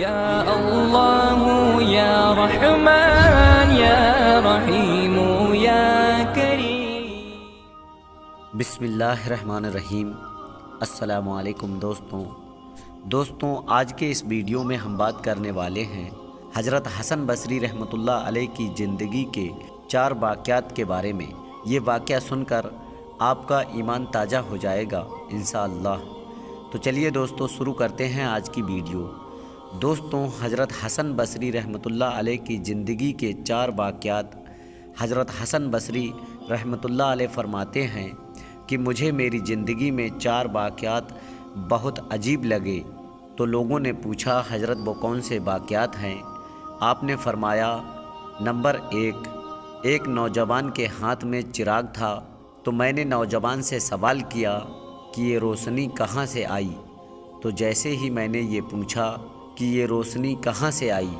या अल्लाह या रहमान या रहीम या करीम। बिस्मिल्लाहिर्रहमानिर्रहीम। अस्सलामु अलैकुम दोस्तों, आज के इस वीडियो में हम बात करने वाले हैं हज़रत हसन बसरी रहमतुल्लाह अलैह की ज़िंदगी के 4 वाक़यात के बारे में। ये वाक़या सुनकर आपका ईमान ताज़ा हो जाएगा इंशाअल्लाह। तो चलिए दोस्तों शुरू करते हैं आज की वीडियो। दोस्तों, हज़रत हसन बसरी रहमतुल्लाह अलैह की ज़िंदगी के 4 वाक़यात। हज़रत हसन बसरी रहमतुल्लाह अलैह फरमाते हैं कि मुझे मेरी ज़िंदगी में 4 वाक़यात बहुत अजीब लगे। तो लोगों ने पूछा, हज़रत वो कौन से वाक़यात हैं? आपने फरमाया, नंबर 1, एक नौजवान के हाथ में चिराग था, तो मैंने नौजवान से सवाल किया कि ये रोशनी कहाँ से आई? तो जैसे ही मैंने ये पूछा कि ये रोशनी कहाँ से आई,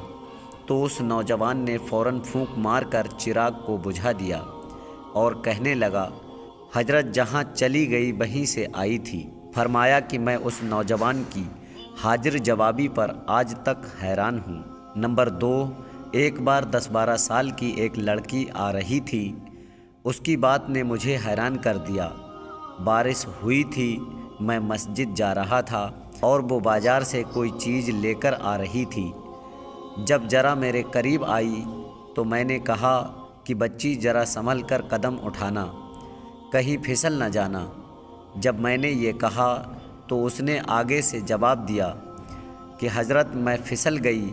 तो उस नौजवान ने फ़ौरन फूंक मार कर चिराग को बुझा दिया और कहने लगा, हजरत जहाँ चली गई वहीं से आई थी। फरमाया कि मैं उस नौजवान की हाजिर जवाबी पर आज तक हैरान हूँ। नंबर 2, एक बार 10-12 साल की एक लड़की आ रही थी। उसकी बात ने मुझे हैरान कर दिया। बारिश हुई थी, मैं मस्जिद जा रहा था और वो बाज़ार से कोई चीज़ लेकर आ रही थी। जब ज़रा मेरे करीब आई तो मैंने कहा कि बच्ची ज़रा संभल कर कदम उठाना, कहीं फिसल न जाना। जब मैंने ये कहा तो उसने आगे से जवाब दिया कि हज़रत मैं फिसल गई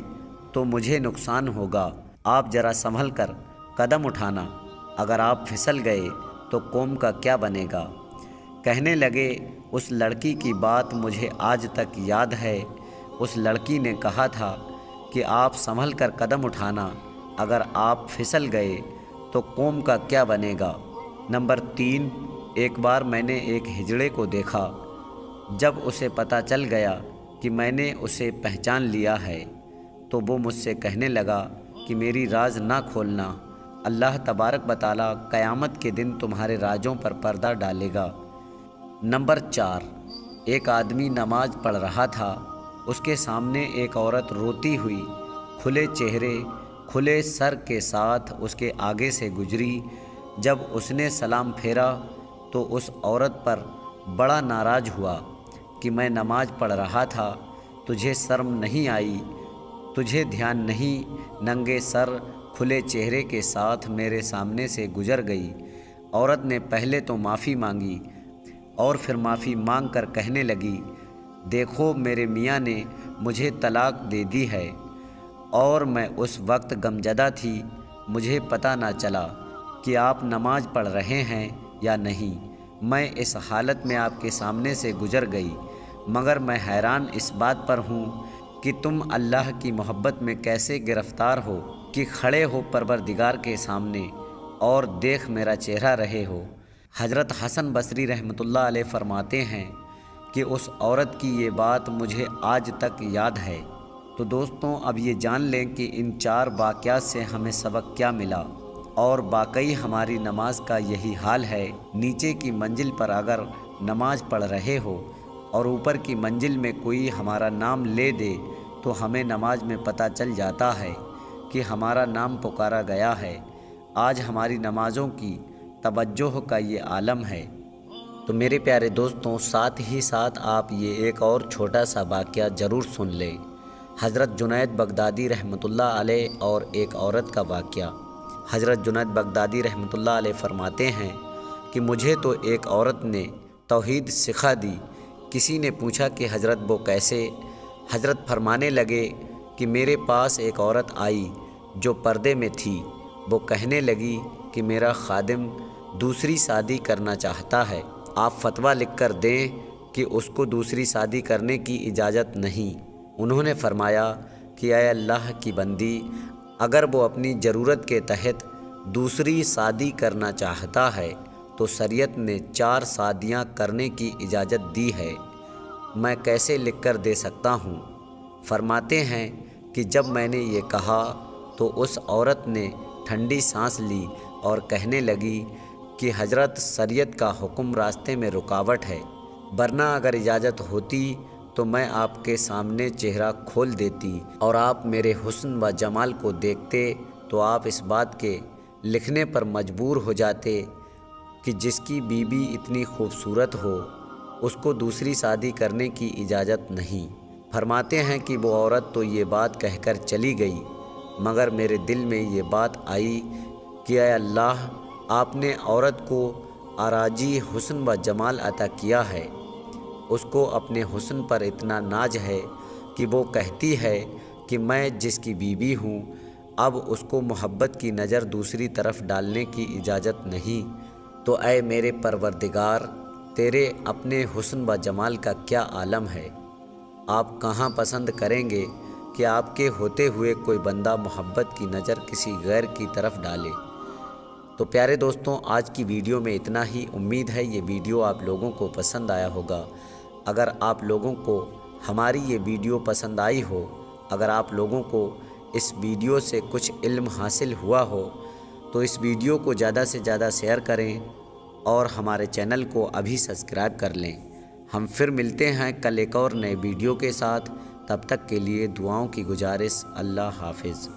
तो मुझे नुकसान होगा, आप ज़रा संभल कर कदम उठाना, अगर आप फिसल गए तो कौम का क्या बनेगा। कहने लगे, उस लड़की की बात मुझे आज तक याद है। उस लड़की ने कहा था कि आप संभल कर कदम उठाना, अगर आप फिसल गए तो कौम का क्या बनेगा। नंबर 3, एक बार मैंने एक हिजड़े को देखा। जब उसे पता चल गया कि मैंने उसे पहचान लिया है तो वो मुझसे कहने लगा कि मेरी राज ना खोलना, अल्लाह तबारक व तआला क़यामत के दिन तुम्हारे राजों पर पर्दा डालेगा। नंबर 4, एक आदमी नमाज पढ़ रहा था। उसके सामने एक औरत रोती हुई खुले चेहरे खुले सर के साथ उसके आगे से गुजरी। जब उसने सलाम फेरा तो उस औरत पर बड़ा नाराज़ हुआ कि मैं नमाज पढ़ रहा था, तुझे शर्म नहीं आई, तुझे ध्यान नहीं, नंगे सर खुले चेहरे के साथ मेरे सामने से गुजर गई। औरत ने पहले तो माफ़ी मांगी और फिर माफ़ी मांग कर कहने लगी, देखो मेरे मियाँ ने मुझे तलाक दे दी है और मैं उस वक्त गमज़दा थी, मुझे पता ना चला कि आप नमाज पढ़ रहे हैं या नहीं। मैं इस हालत में आपके सामने से गुजर गई, मगर मैं हैरान इस बात पर हूँ कि तुम अल्लाह की मोहब्बत में कैसे गिरफ़्तार हो कि खड़े हो परवरदिगार के सामने और देख मेरा चेहरा रहे हो। हज़रत हसन बसरी रहमतुल्लाह अलैह फरमाते हैं कि उस औरत की ये बात मुझे आज तक याद है। तो दोस्तों, अब ये जान लें कि इन 4 वाक़यात से हमें सबक क्या मिला और वाकई हमारी नमाज का यही हाल है। नीचे की मंजिल पर अगर नमाज पढ़ रहे हो और ऊपर की मंजिल में कोई हमारा नाम ले दे तो हमें नमाज में पता चल जाता है कि हमारा नाम पुकारा गया है। आज हमारी नमाज़ों की तवज्जो का ये आलम है। तो मेरे प्यारे दोस्तों, साथ ही साथ आप ये एक और छोटा सा वाक़या ज़रूर सुन लें। हज़रत जुनैद बगदादी रहमतुल्लाह अलैह और एक औरत का वाक़या। हज़रत जुनैद बगदादी रहमतुल्लाह अलैह फरमाते हैं कि मुझे तो एक औरत ने तौहीद सिखा दी। किसी ने पूछा कि हज़रत वो कैसे? हज़रत फरमाने लगे कि मेरे पास एक औरत आई जो पर्दे में थी। वो कहने लगी कि मेरा खादिम दूसरी शादी करना चाहता है, आप फतवा लिख कर दें कि उसको दूसरी शादी करने की इजाज़त नहीं। उन्होंने फरमाया कि ऐ अल्लाह की बंदी, अगर वो अपनी ज़रूरत के तहत दूसरी शादी करना चाहता है तो शरीयत ने 4 शादियाँ करने की इजाज़त दी है, मैं कैसे लिख कर दे सकता हूँ। फरमाते हैं कि जब मैंने ये कहा तो उस औरत ने ठंडी सांस ली और कहने लगी कि हज़रत शरीयत का हुक्म रास्ते में रुकावट है, वरना अगर इजाज़त होती تو میں آپ کے سامنے چہرہ کھول دیتی اور آپ میرے حسن و جمال کو دیکھتے تو آپ اس بات کے لکھنے پر مجبور ہو جاتے کہ جس کی بیوی اتنی خوبصورت ہو اس کو دوسری شادی کرنے کی اجازت نہیں۔ فرماتے ہیں کہ وہ عورت تو یہ بات کہہ کر چلی گئی، مگر میرے دل میں یہ بات آئی کہ اے اللہ، آپ نے عورت کو اراجی حسن و جمال عطا کیا ہے، اس کو اپنے حسن پر اتنا ناز ہے کہ وہ کہتی ہے کہ میں جس کی بیوی ہوں اب اس کو محبت کی نظر دوسری طرف ڈالنے کی اجازت نہیں۔ تو اے میرے پروردگار، تیرے اپنے حسن و جمال کا کیا عالم ہے، آپ کہاں پسند کریں گے کہ آپ کے ہوتے ہوئے کوئی بندہ محبت کی نظر کسی غیر کی طرف ڈالے۔ تو پیارے دوستوں، آج کی ویڈیو میں اتنا ہی۔ امید ہے یہ ویڈیو آپ لوگوں کو پسند آیا ہوگا۔ اگر آپ لوگوں کو ہماری یہ ویڈیو پسند آئی ہو، اگر آپ لوگوں کو اس ویڈیو سے کچھ علم حاصل ہوا ہو تو اس ویڈیو کو زیادہ سے زیادہ شیئر کریں اور ہمارے چینل کو ابھی سبسکرائب کر لیں۔ ہم پھر ملتے ہیں کل ایک اور نئے ویڈیو کے ساتھ، تب تک کے لیے دعاؤں کی گزارش۔ اللہ حافظ۔